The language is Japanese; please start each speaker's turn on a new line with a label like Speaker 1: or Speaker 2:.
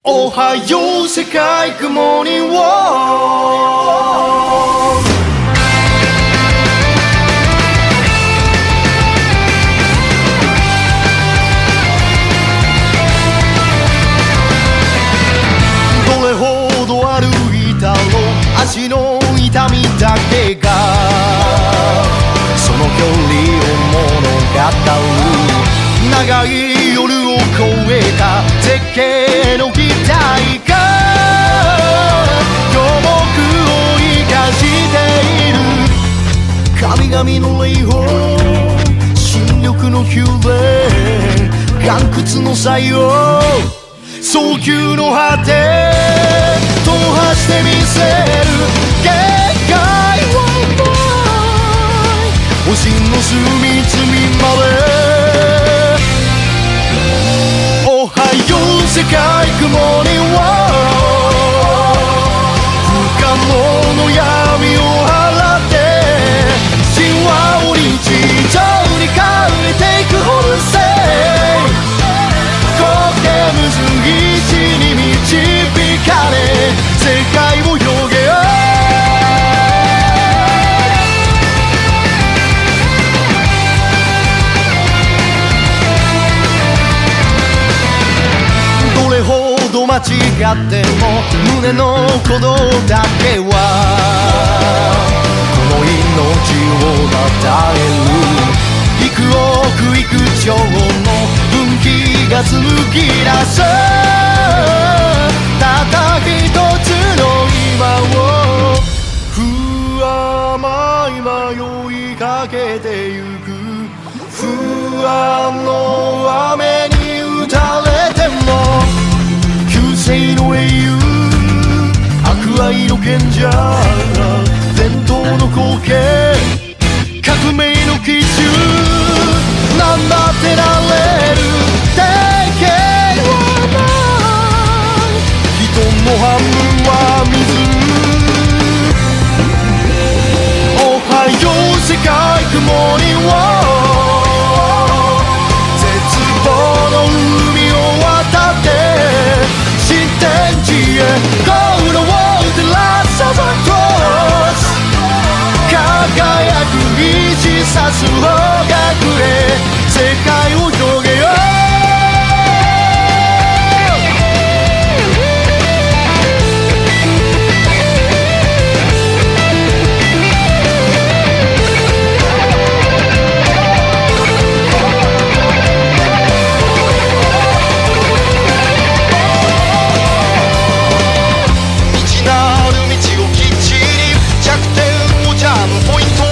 Speaker 1: おはよう世界グモーニングウォーどれほど歩いたろう足の痛みだけがその距離を物語る長い夜を越えた絶景の期待が両国を生かしている神々の霊峰新緑の宮殿岩窟の採用早急の果て踏破してみせる限界はない星の隅々までおはよう世界グモーニングウォー不可能の闇を払って神話を日常に変えていくホルセイ苔むずぎ地に導かれ世界を広げよう間違っても胸の鼓動だけはこの命をたえる幾億幾兆の分岐が紡ぎ出すたった一つの今を不甘い迷いかけてゆく不安の雨に打たれても生の英雄博愛の賢者伝統の光景革命の基準なんだってなれる定型はない人の半分は水おはよう世界グモーニングウォー絶望の海を渡って天地へ Go the world 照らす Over cross 輝く虹さす方角へ世界を広げよう弱点をジャムポイント